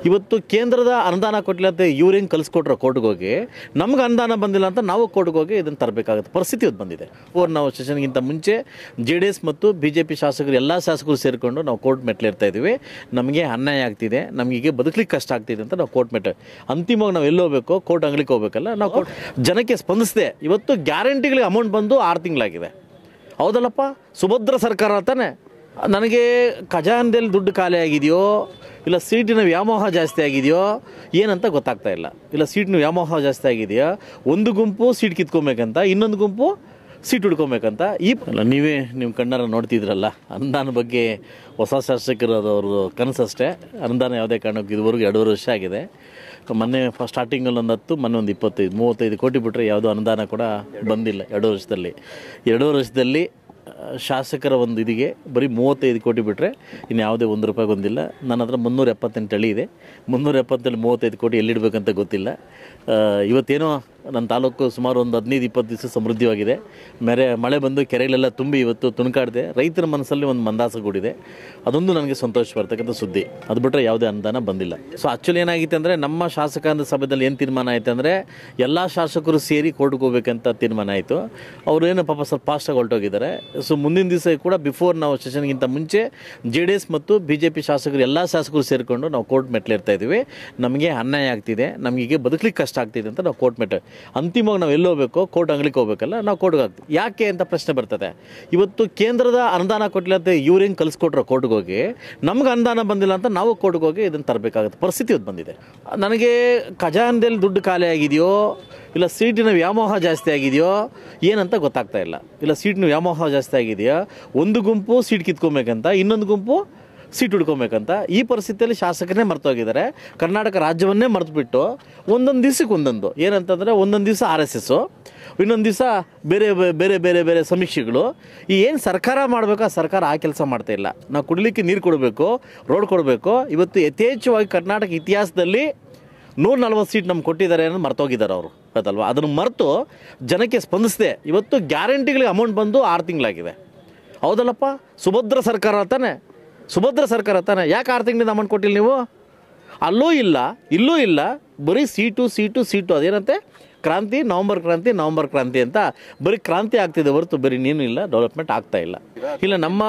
ಇವತ್ತು ಕೇಂದ್ರದ ಅನುದಾನ ಕೊಟ್ಟಿಲ್ಲ ಅಂತ ಇವ್ರು ಹೆಂಗೆ ಕಲಿಸ್ಕೊಟ್ರೆ ಕೋರ್ಟ್ಗೆ ಹೋಗಿ ನಮ್ಗೆ ಅನುದಾನ ಬಂದಿಲ್ಲ ಅಂತ ನಾವು ಕೋರ್ಟ್ಗೆ ಹೋಗಿ ಇದನ್ನು ತರಬೇಕಾಗುತ್ತೆ ಪರಿಸ್ಥಿತಿ ಅದು ಬಂದಿದೆ. ನಾವು ಸೆಷನ್ಗಿಂತ ಮುಂಚೆ JDS ಮತ್ತು BJP ಶಾಸಕರು ಎಲ್ಲ ಶಾಸಕರು ಸೇರಿಕೊಂಡು ನಾವು ಕೋರ್ಟ್ ಮೆಟ್ಲೇರ್ತಾ ಇದ್ದೀವಿ. ನಮಗೆ ಅನ್ಯಾಯ ಆಗ್ತಿದೆ, ನಮಗೆ ಬದುಕಲಿಕ್ಕೆ ಕಷ್ಟ ಆಗ್ತಿದೆ ಅಂತ ನಾವು ಕೋರ್ಟ್ ಮೆಟ್ಲೆ ಅಂತಿಮವಾಗಿ ನಾವು ಎಲ್ಲಿ ಹೋಗಬೇಕು, ಕೋರ್ಟ್ ಅಂಗ್ಲಿಕ್ಕೆ ಹೋಗ್ಬೇಕಲ್ಲ. ನಾವು ಕೋರ್ಟ್ ಜನಕ್ಕೆ ಸ್ಪಂದಿಸಿದೆ. ಇವತ್ತು ಗ್ಯಾರಂಟಿಗಳಿಗೆ ಅಮೌಂಟ್ ಬಂದು 6 ತಿಂಗಳಾಗಿದೆ. ಹೌದಲ್ಲಪ್ಪ, ಸುಭದ್ರ ಸರ್ಕಾರ ತಾನೆ. ನನಗೆ ಖಜಾನದಲ್ಲಿ ದುಡ್ಡು ಖಾಲಿ ಆಗಿದೆಯೋ ಇಲ್ಲ ಸೀಟಿನ ವ್ಯಾಮೋಹ ಜಾಸ್ತಿ ಆಗಿದೆಯೋ ಏನಂತ ಗೊತ್ತಾಗ್ತಾ ಇಲ್ಲ. ಇಲ್ಲ ಸೀಟಿನ ವ್ಯಾಮೋಹ ಜಾಸ್ತಿ ಆಗಿದೆಯಾ, ಒಂದು ಗುಂಪು ಸೀಟ್ ಕಿತ್ಕೊಬೇಕಂತ, ಇನ್ನೊಂದು ಗುಂಪು ಸೀಟ್ ಹುಡ್ಕೊಬೇಕಂತ. ನೀವೇ ನಿಮ್ಮ ಕಣ್ಣಾರ ನೋಡ್ತಿದ್ರಲ್ಲ, ಅನುದಾನ ಬಗ್ಗೆ ಹೊಸ ಶಾಸಕರದವ್ರದ್ದು ಕನಸಷ್ಟೇ. ಅನುದಾನ ಯಾವುದೇ ಕಾರಣಕ್ಕೆ ಇದುವರೆಗೂ 2.5 ವರ್ಷ ಆಗಿದೆ. ಮೊನ್ನೆ ಸ್ಟಾರ್ಟಿಂಗಲ್ಲಿ ಒಂದು 10, ಮೊನ್ನೆ ಒಂದು 25-35 ಕೋಟಿ ಬಿಟ್ಟರೆ ಯಾವುದೋ ಅನುದಾನ ಕೂಡ ಬಂದಿಲ್ಲ 2 ವರ್ಷದಲ್ಲಿ. 2 ವರ್ಷದಲ್ಲಿ ಶಾಸಕರ ಒಂದು ಇದಿಗೆ ಬರೀ 35 ಕೋಟಿ ಬಿಟ್ಟರೆ ಇನ್ನು ಯಾವುದೇ ₹1 ಬಂದಿಲ್ಲ. ನನ್ನ ಹತ್ರ 378 ತಳಿ ಇದೆ. 378 35 ಕೋಟಿ ಎಲ್ಲಿಡಬೇಕಂತ ಗೊತ್ತಿಲ್ಲ. ಇವತ್ತೇನೋ ನನ್ನ ತಾಲೂಕು ಸುಮಾರು ಒಂದು 15-20 ದಿವಸ ಸಮೃದ್ಧವಾಗಿದೆ. ಮಳೆ ಬಂದು ಕೆರೆಗಳೆಲ್ಲ ತುಂಬಿ ಇವತ್ತು ತುಣುಕಾಡಿದೆ. ರೈತರ ಮನಸ್ಸಲ್ಲಿ ಒಂದು ಮಂದಾಸ ಕೂಡಿದೆ. ಅದೊಂದು ನನಗೆ ಸಂತೋಷ ಬರ್ತಕ್ಕಂಥ ಸುದ್ದಿ. ಅದು ಬಿಟ್ಟರೆ ಯಾವುದೇ ಅನುದಾನ ಬಂದಿಲ್ಲ. ಸೊ ಆ್ಯಕ್ಚುಲಿ ಏನಾಗಿತ್ತು ಅಂದರೆ, ನಮ್ಮ ಶಾಸಕಾಂಗ ಸಭೆಯಲ್ಲಿ ಏನು ತೀರ್ಮಾನ ಆಯಿತು ಅಂದರೆ, ಎಲ್ಲ ಶಾಸಕರು ಸೇರಿ ಕೋರ್ಟ್ಗೆ ಹೋಗ್ಬೇಕಂತ ತೀರ್ಮಾನ ಆಯಿತು. ಅವರೇನು ಪಾಪ ಸ್ವಲ್ಪ ಫಾಸ್ಟಾಗಿ ಹೊರಟೋಗಿದ್ದಾರೆ. ಸೊ ಮುಂದಿನ ದಿವಸ ಕೂಡ ಬಿಫೋರ್ ನಾವು ಸೆಷನ್ಗಿಂತ ಮುಂಚೆ JDS ಮತ್ತು BJP ಶಾಸಕರು ಎಲ್ಲ ಶಾಸಕರು ಸೇರಿಕೊಂಡು ನಾವು ಕೋರ್ಟ್ ಮೆಟ್ಲೇರ್ತಾ ಇದ್ದೀವಿ. ನಮಗೆ ಅನ್ಯಾಯ ಆಗ್ತಿದೆ, ನಮಗೆ ಬದುಕಲಿಕ್ಕೆ ಕಷ್ಟ ಆಗ್ತಿದೆ ಅಂತ ನಾವು ಕೋರ್ಟ್ ಮೆಟ್ಲೆ ಅಂತಿಮವಾಗಿ ನಾವು ಎಲ್ಲಿ ಹೋಗಬೇಕು, ಕೋರ್ಟ್ ಅಂಗ್ಲಿಕ್ಕೆ ಹೋಗ್ಬೇಕಲ್ಲ. ನಾವು ಕೋರ್ಟ್ಗೆ ಆಗ್ತೀವಿ. ಯಾಕೆ ಅಂತ ಪ್ರಶ್ನೆ ಬರ್ತದೆ. ಇವತ್ತು ಕೇಂದ್ರದ ಅನುದಾನ ಕೊಟ್ಟಿಲ್ಲ ಅಂತ ಇವ್ರು ಹೆಂಗೆ ಕಲಿಸ್ಕೊಟ್ರೆ ಕೋರ್ಟ್ಗೆ ಹೋಗಿ ನಮ್ಗೆ ಅನುದಾನ ಬಂದಿಲ್ಲ ಅಂತ ನಾವು ಕೋರ್ಟ್ಗೆ ಹೋಗಿ ಇದನ್ನು ತರಬೇಕಾಗುತ್ತೆ ಪರಿಸ್ಥಿತಿ ಅದು ಬಂದಿದೆ. ನನಗೆ ಖಜಾನದಲ್ಲಿ ದುಡ್ಡು ಖಾಲಿ ಆಗಿದೆಯೋ ಇಲ್ಲ ಸೀಟಿನ ವ್ಯಾಮೋಹ ಜಾಸ್ತಿ ಆಗಿದೆಯೋ ಏನಂತ ಗೊತ್ತಾಗ್ತಾ ಇಲ್ಲ. ಇಲ್ಲ ಸೀಟಿನ ವ್ಯಾಮೋಹ ಜಾಸ್ತಿ ಆಗಿದೆಯಾ, ಒಂದು ಗುಂಪು ಸೀಟ್ ಕಿತ್ಕೊಬೇಕಂತ, ಇನ್ನೊಂದು ಗುಂಪು ಸೀಟ್ ಹುಡ್ಕೊಬೇಕಂತ. ಈ ಪರಿಸ್ಥಿತಿಯಲ್ಲಿ ಶಾಸಕರೇ ಮರ್ತೋಗಿದ್ದಾರೆ. ಕರ್ನಾಟಕ ರಾಜ್ಯವನ್ನೇ ಮರೆತುಬಿಟ್ಟು ಒಂದೊಂದು ದಿವಸಕ್ಕೆ ಒಂದೊಂದು ಏನಂತಂದರೆ, ಒಂದೊಂದು ದಿವಸ RSS, ಇನ್ನೊಂದು ದಿವಸ ಬೇರೆ ಬೇರೆ ಬೇರೆ ಬೇರೆ ಸಮೀಕ್ಷೆಗಳು. ಈ ಏನು ಸರ್ಕಾರ ಮಾಡಬೇಕು ಆ ಸರ್ಕಾರ ಆ ಕೆಲಸ ಮಾಡ್ತಾಯಿಲ್ಲ. ನಾವು ಕುಡಿಲಿಕ್ಕೆ ನೀರು ಕೊಡಬೇಕು, ರೋಡ್ ಕೊಡಬೇಕು. ಇವತ್ತು ಯಥೇಚ್ಛವಾಗಿ ಕರ್ನಾಟಕ ಇತಿಹಾಸದಲ್ಲಿ 140 ಸೀಟ್ ನಮ್ಗೆ ಕೊಟ್ಟಿದ್ದಾರೆ ಅನ್ನೋದು ಮರ್ತೋಗಿದ್ದಾರೆ ಅವರು, ಗೊತ್ತಲ್ವ. ಅದನ್ನು ಮರೆತು ಜನಕ್ಕೆ ಸ್ಪಂದಿಸಿದೆ. ಇವತ್ತು ಗ್ಯಾರಂಟಿಗಳಿಗೆ ಅಮೌಂಟ್ ಬಂದು 6 ತಿಂಗಳಾಗಿದೆ. ಹೌದಲ್ಲಪ್ಪ, ಸುಭದ್ರ ಸರ್ಕಾರ ತಾನೆ. ಸುಭದ್ರ ಸರ್ಕಾರ ತಾನೆ. ಯಾಕೆ 6 ತಿಂಗಳಿಂದ ಅಮೌಂಟ್ ಕೊಟ್ಟಿಲ್ಲ ನೀವು? ಅಲ್ಲೂ ಇಲ್ಲ, ಇಲ್ಲೂ ಇಲ್ಲ, ಬರೀ ಸೀಟು. ಅದೇನಂತೆ ಕ್ರಾಂತಿ, ನವಂಬರ್ ಕ್ರಾಂತಿ ಅಂತ ಬರೀ ಕ್ರಾಂತಿ ಆಗ್ತಿದೆ ಹೊರತು ಬರೀ ನೀನು ಇಲ್ಲ, ಡೆವಲಪ್ಮೆಂಟ್ ಆಗ್ತಾ ಇಲ್ಲ. ನಮ್ಮ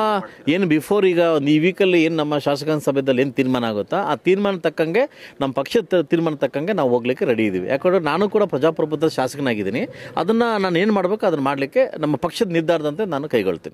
ಏನು ಬಿಫೋರ್ ಈಗ ಈ ವೀಕಲ್ಲಿ ಏನು ನಮ್ಮ ಶಾಸಕಾಂಗ ಸಭೆಯಲ್ಲಿ ಏನು ತೀರ್ಮಾನ ಆಗುತ್ತಾ ಆ ತೀರ್ಮಾನ ತಕ್ಕಂಗೆ, ನಮ್ಮ ಪಕ್ಷದ ತೀರ್ಮಾನ ತಕ್ಕಂಗೆ ನಾವು ಹೋಗ್ಲಿಕ್ಕೆ ರೆಡಿ ಇದ್ದೀವಿ. ಯಾಕಂದರೆ ನಾನು ಕೂಡ ಪ್ರಜಾಪ್ರಭುತ್ವದ ಶಾಸಕನಾಗಿದ್ದೀನಿ. ಅದನ್ನು ನಾನು ಏನು ಮಾಡಬೇಕು ಅದನ್ನು ಮಾಡಲಿಕ್ಕೆ ನಮ್ಮ ಪಕ್ಷದ ನಿರ್ಧಾರದಂತೆ ನಾನು ಕೈಗೊಳ್ತೀನಿ.